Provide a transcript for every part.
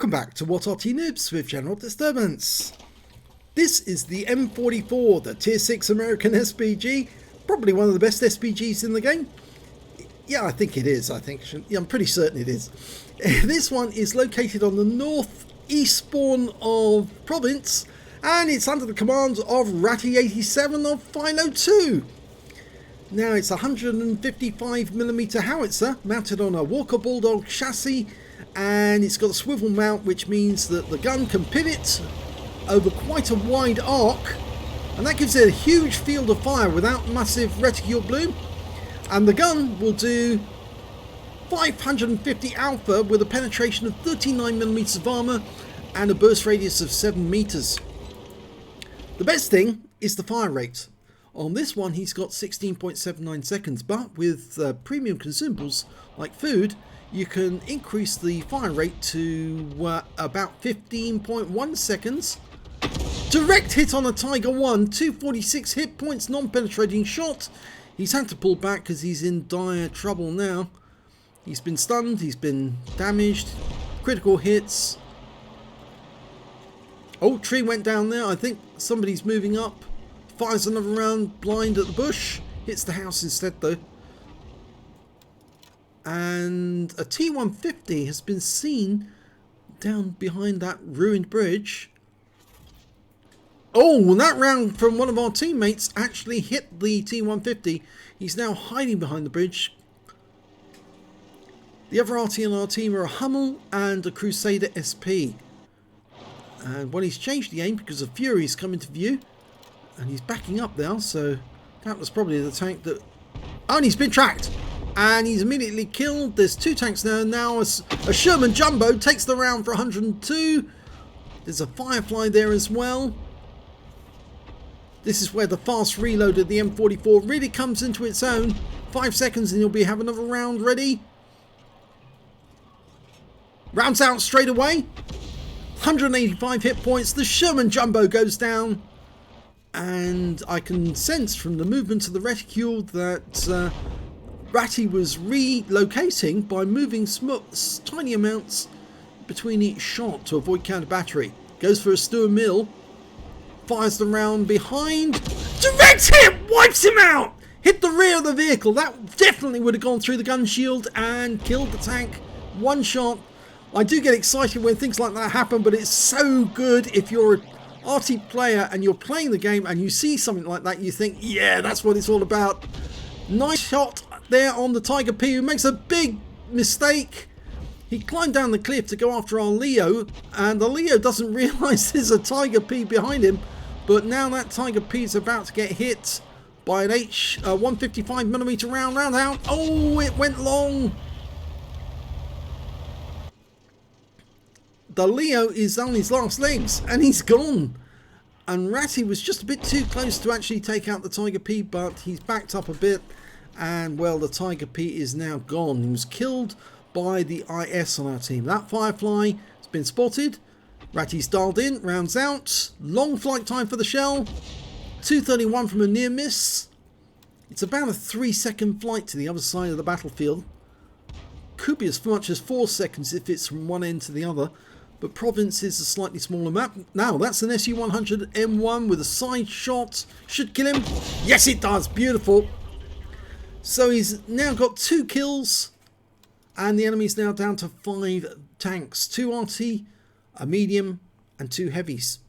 Welcome back to What Arty Noobs with General Disturbance. This is the M44, the Tier 6 American SPG, probably one of the best SPGs in the game. Yeah, I think it is. I'm pretty certain it is. This one is located on the northeast spawn of province, and it's under the command of Ratty87 of Philo 2. Now it's a 155mm howitzer mounted on a Walker Bulldog chassis, and it's got a swivel mount, which means that the gun can pivot over quite a wide arc, and that gives it a huge field of fire without massive reticule bloom. And the gun will do 550 alpha with a penetration of 39mm of armor and a burst radius of 7 meters. The best thing is the fire rate. On this one he's got 16.79 seconds, but with premium consumables like food, you can increase the fire rate to about 15.1 seconds. Direct hit on a Tiger 1, 246 hit points, non-penetrating shot. He's had to pull back because he's in dire trouble now. He's been stunned, he's been damaged, critical hits. Oh, tree went down there. I think somebody's moving up. Fires another round blind at the bush. Hits the house instead though. And a T-150 has been seen down behind that ruined bridge. Oh, and that round from one of our teammates actually hit the T-150. He's now hiding behind the bridge. The other Arty in our team are a Hummel and a Crusader SP. And well, he's changed the aim because of Fury's come into view. And he's backing up now, so that was probably the tank that... Oh, and he's been tracked! And he's immediately killed. There's two tanks now. Now a Sherman Jumbo takes the round for 102. There's a Firefly there as well. This is where the fast reload of the M44 really comes into its own. 5 seconds and you'll be having another round ready. Rounds out straight away. 185 hit points. The Sherman Jumbo goes down. And I can sense from the movement of the reticule that Ratty was relocating by moving tiny amounts between each shot to avoid counter battery. Goes for a Stuart Mill. Fires the round behind. Direct hit! Wipes him out! Hit the rear of the vehicle. That definitely would have gone through the gun shield and killed the tank. One shot. I do get excited when things like that happen, but it's so good if you're an Arty player and you're playing the game and you see something like that, you think, yeah, that's what it's all about. Nice shot there on the Tiger P, who makes a big mistake. He climbed down the cliff to go after our Leo, and the Leo doesn't realise there's a Tiger P behind him. But now that Tiger P is about to get hit by an 155mm round out. Oh, it went long. The Leo is on his last legs and he's gone. And Ratty was just a bit too close to actually take out the Tiger P, but he's backed up a bit. And well, the Tiger P is now gone. He was killed by the IS on our team. That Firefly has been spotted. Ratty's dialed in, rounds out. Long flight time for the shell. 231 from a near miss. It's about a 3-second flight to the other side of the battlefield. Could be as much as 4 seconds if it's from one end to the other. But Province is a slightly smaller map. Now, that's an SU-100 M1 with a side shot. Should kill him. Yes, it does. Beautiful. So he's now got 2 kills. And the enemy's now down to 5 tanks. 2 Arty, a medium, and 2 heavies.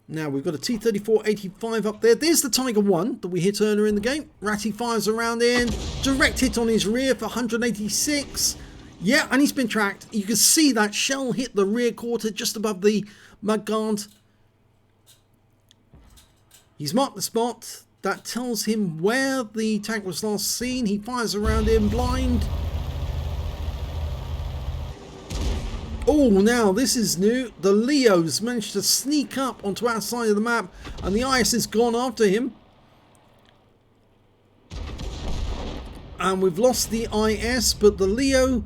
Now, we've got a T-34-85 up there. There's the Tiger 1 that we hit earlier in the game. Ratty fires around in. Direct hit on his rear for 186. Yeah, and he's been tracked. You can see that shell hit the rear quarter just above the mudguard. He's marked the spot. That tells him where the tank was last seen. He fires around in blind. Oh, now this is new. The Leo's managed to sneak up onto our side of the map, and the IS has gone after him. And we've lost the IS, but the Leo,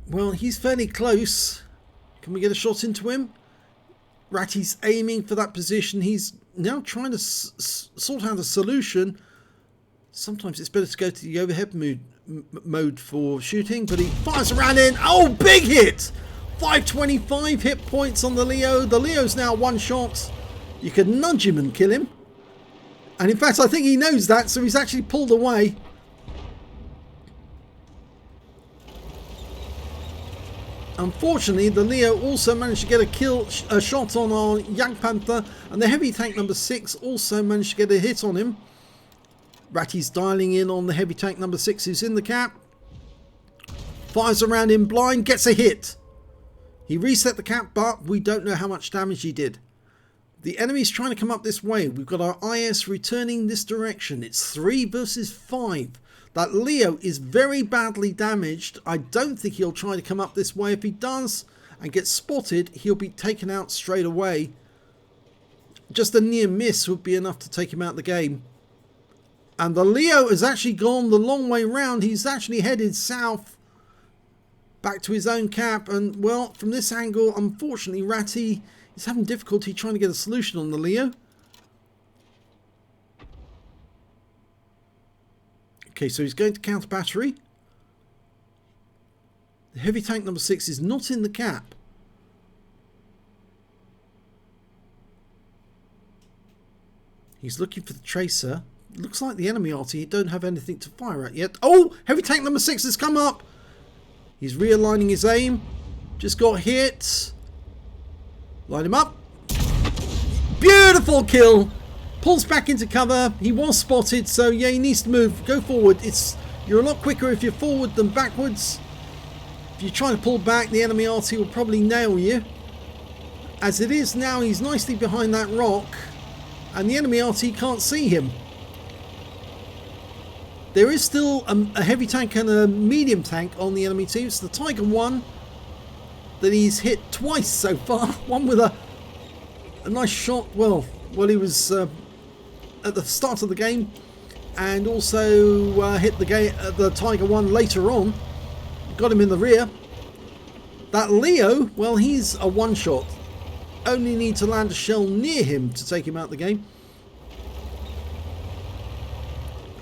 well, he's fairly close. Can we get a shot into him? Ratty's aiming for that position. He's now trying to sort out a solution. Sometimes it's better to go to the overhead mode for shooting, but he fires around in. Oh, big hit! 525 hit points on the Leo. The Leo's now one shot. You could nudge him and kill him. And in fact, I think he knows that, so he's actually pulled away. Unfortunately, the Leo also managed to get a shot on our Young Panther, and the heavy tank number 6 also managed to get a hit on him. Ratty's dialing in on the heavy tank number 6 who's in the cap. Fires around him blind, gets a hit. He reset the cap, but we don't know how much damage he did. The enemy's trying to come up this way. We've got our IS returning this direction. It's 3 versus 5. That Leo is very badly damaged. I don't think he'll try to come up this way. If he does and gets spotted, he'll be taken out straight away. Just a near miss would be enough to take him out of the game. And the Leo has actually gone the long way round. He's actually headed south back to his own cap. And, well, from this angle, unfortunately, Ratty is having difficulty trying to get a solution on the Leo. Okay, so he's going to counter battery. The heavy tank number 6 is not in the cap. He's looking for the tracer. Looks like the enemy Arty don't have anything to fire at yet. Oh, heavy tank number 6 has come up. He's realigning his aim. Just got hit. Line him up. Beautiful kill. Pulls back into cover. He was spotted, so yeah, he needs to move. Go forward. You're a lot quicker if you're forward than backwards. If you're trying to pull back, the enemy Arty will probably nail you. As it is now, he's nicely behind that rock, and the enemy Arty can't see him. There is still a heavy tank and a medium tank on the enemy team. It's the Tiger 1 that he's hit twice so far. One with a nice shot. Well, he was at the start of the game, and also hit the Tiger 1 later on. Got him in the rear. That Leo, well, he's a one-shot. Only need to land a shell near him to take him out of the game.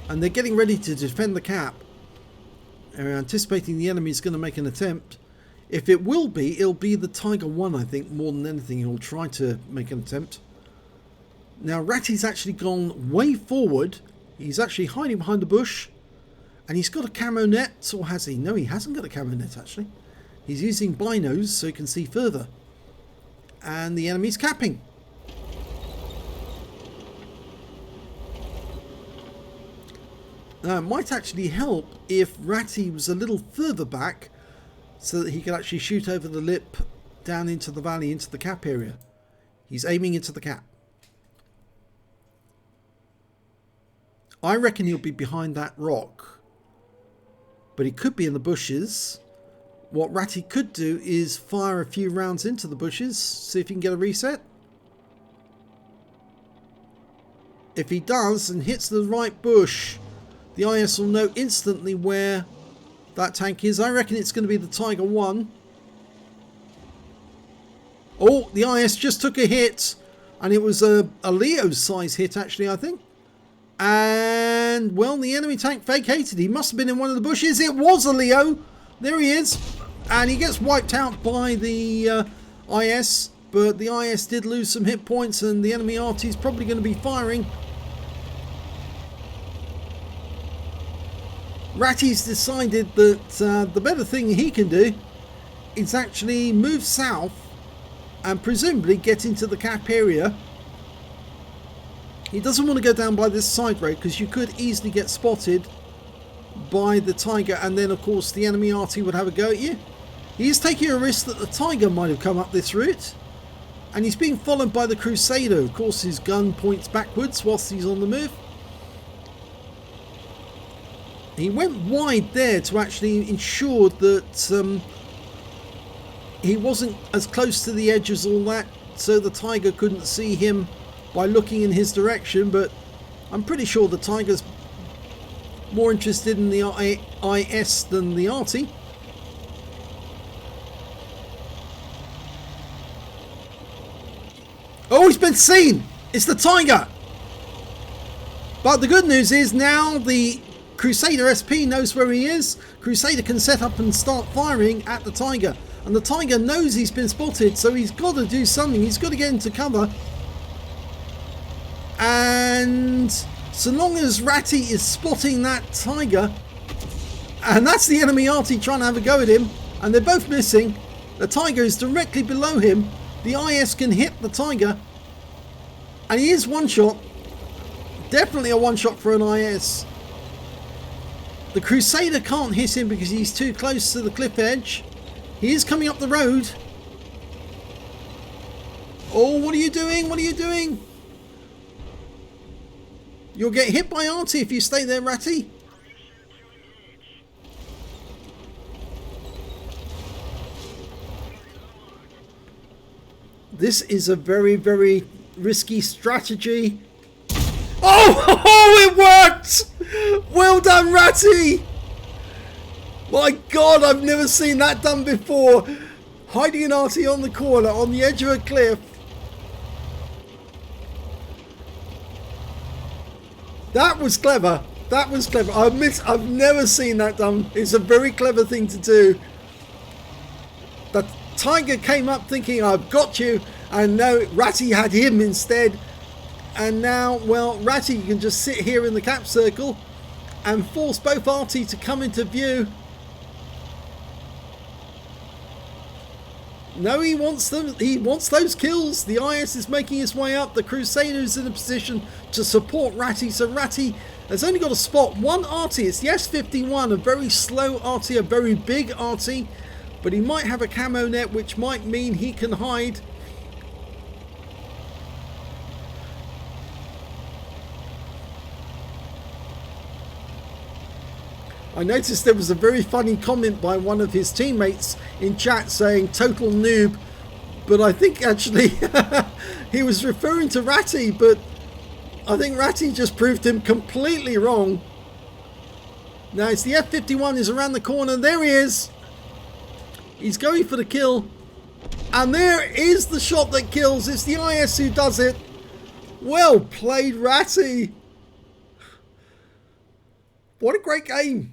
And they're getting ready to defend the cap. They're anticipating the enemy is going to make an attempt. If it will be, it'll be the Tiger 1, I think, more than anything. He'll try to make an attempt. Now, Ratty's actually gone way forward. He's actually hiding behind the bush. And he's got a camo net, or has he? No, he hasn't got a camo net, actually. He's using binos so he can see further. And the enemy's capping. Now, it might actually help if Ratty was a little further back so that he could actually shoot over the lip down into the valley, into the cap area. He's aiming into the cap. I reckon he'll be behind that rock. But he could be in the bushes. What Ratty could do is fire a few rounds into the bushes, see if he can get a reset. If he does and hits the right bush, the IS will know instantly where that tank is. I reckon it's going to be the Tiger 1. Oh, the IS just took a hit, and it was a Leo's size hit, actually, I think. And, well, the enemy tank vacated. He must have been in one of the bushes. It was a Leo. There he is. And he gets wiped out by the IS. But the IS did lose some hit points, and the enemy Arty is probably going to be firing. Ratty's decided that the better thing he can do is actually move south and presumably get into the cap area. He doesn't want to go down by this side road because you could easily get spotted by the Tiger, and then of course the enemy Arty would have a go at you. He is taking a risk that the Tiger might have come up this route, and he's being followed by the Crusader. Of course his gun points backwards whilst he's on the move. He went wide there to actually ensure that he wasn't as close to the edge as all that, so the Tiger couldn't see him by looking in his direction. But I'm pretty sure the Tiger's more interested in the IS than the Arty. Oh, he's been seen! It's the Tiger! But the good news is now the Crusader SP knows where he is. Crusader can set up and start firing at the Tiger. And the Tiger knows he's been spotted, so he's got to do something. He's got to get into cover. And so long as Ratty is spotting that Tiger, and that's the enemy Arty trying to have a go at him, and they're both missing. The Tiger is directly below him. The IS can hit the Tiger, and he is one shot. Definitely a one shot for an IS. The Crusader can't hit him because he's too close to the cliff edge. He is coming up the road. Oh, what are you doing? What are you doing? You'll get hit by Arty if you stay there, Ratty. This is a very, very risky strategy. Oh, oh, it worked! Well done, Ratty! My God, I've never seen that done before. Hiding an Arty on the corner, on the edge of a cliff. That was clever. That was clever. I admit, I've never seen that done. It's a very clever thing to do. The Tiger came up thinking, I've got you. And no, Ratty had him instead. And now, well, Ratty can just sit here in the cap circle and force both Arty to come into view. No, he wants them. He wants those kills. The IS is making his way up. The Crusader's in a position to support Ratty. So Ratty has only got to spot one Arty. It's the S51, a very slow Arty, a very big Arty. But he might have a camo net, which might mean he can hide. I noticed there was a very funny comment by one of his teammates in chat saying total noob, but I think actually he was referring to Ratty, but I think Ratty just proved him completely wrong. Now it's the F51 is around the corner. There he is. He's going for the kill. And there is the shot that kills. It's the IS who does it. Well played, Ratty. What a great game.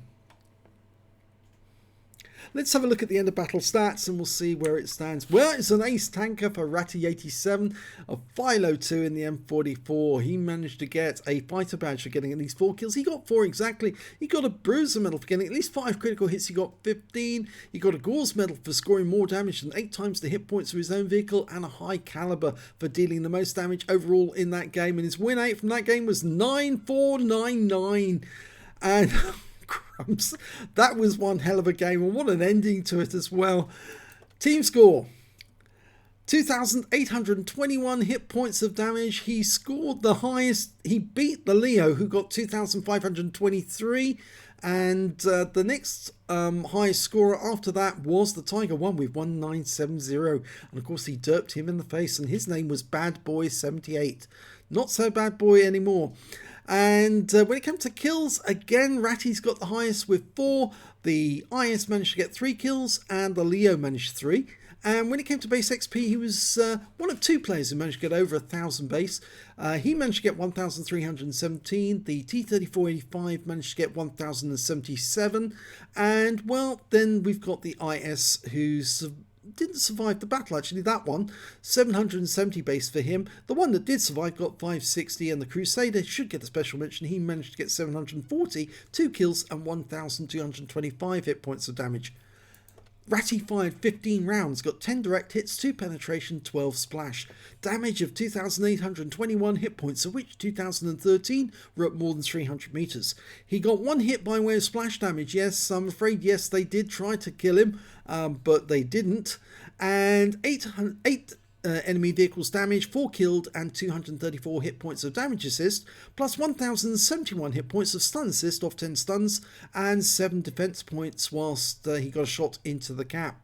Let's have a look at the end of battle stats and we'll see where it stands. Well, it's an ace tanker for Ratty 87, a Philo 2 in the M44. He managed to get a fighter badge for getting at least 4 kills. He got 4 exactly. He got a bruiser medal for getting at least 5 critical hits. He got 15. He got a Gore's medal for scoring more damage than 8 times the hit points of his own vehicle, and a high caliber for dealing the most damage overall in that game. And his win rate from that game was 9499. And crumbs, that was one hell of a game, and what an ending to it as well. Team score 2,821 hit points of damage. He scored the highest. He beat the Leo, who got 2,523, and the next highest scorer after that was the Tiger One with 1970, and of course he derped him in the face, and his name was Bad Boy 78. Not so bad boy anymore. And when it comes to kills, again, Ratty's got the highest with 4. The IS managed to get 3 kills, and the Leo managed 3. And when it came to base XP, he was one of 2 players who managed to get over 1,000 base. He managed to get 1,317. The T3485 managed to get 1,077. And, well, then we've got the IS who's didn't survive the battle, actually. That one, 770 base for him. The one that did survive got 560, and the Crusader should get a special mention. He managed to get 740, 2 kills and 1,225 hit points of damage. Ratty fired 15 rounds, got 10 direct hits, 2 penetration, 12 splash. Damage of 2,821 hit points, of which 2,013 were at more than 300 meters. He got 1 hit by way of splash damage. Yes, I'm afraid, yes, they did try to kill him, but they didn't. And 8 enemy vehicles damaged, 4 killed, and 234 hit points of damage assist, plus 1,071 hit points of stun assist off 10 stuns, and 7 defense points whilst he got a shot into the cap.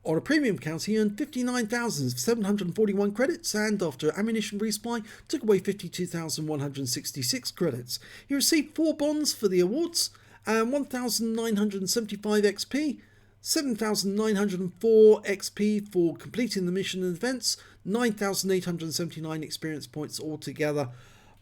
On a premium count, he earned 59,741 credits, and after ammunition resupply, took away 52,166 credits. He received 4 bonds for the awards, and 1,975 XP, 7,904 XP for completing the mission and events, 9,879 experience points altogether.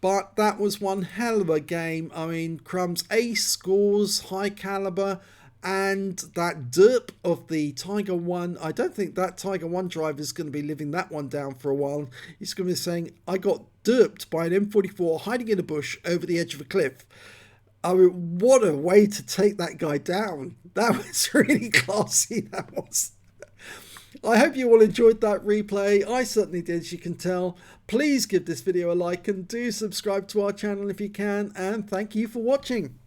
But that was one hell of a game. I mean, Crumb's ace scores, high caliber, And that derp of the Tiger 1, I don't think that Tiger 1 driver is going to be living that one down for a while. He's going to be saying, I got derped by an M44 hiding in a bush over the edge of a cliff. I mean, what a way to take that guy down. That was really classy, that was. I hope you all enjoyed that replay. I certainly did, as you can tell. Please give this video a like and do subscribe to our channel if you can. And thank you for watching.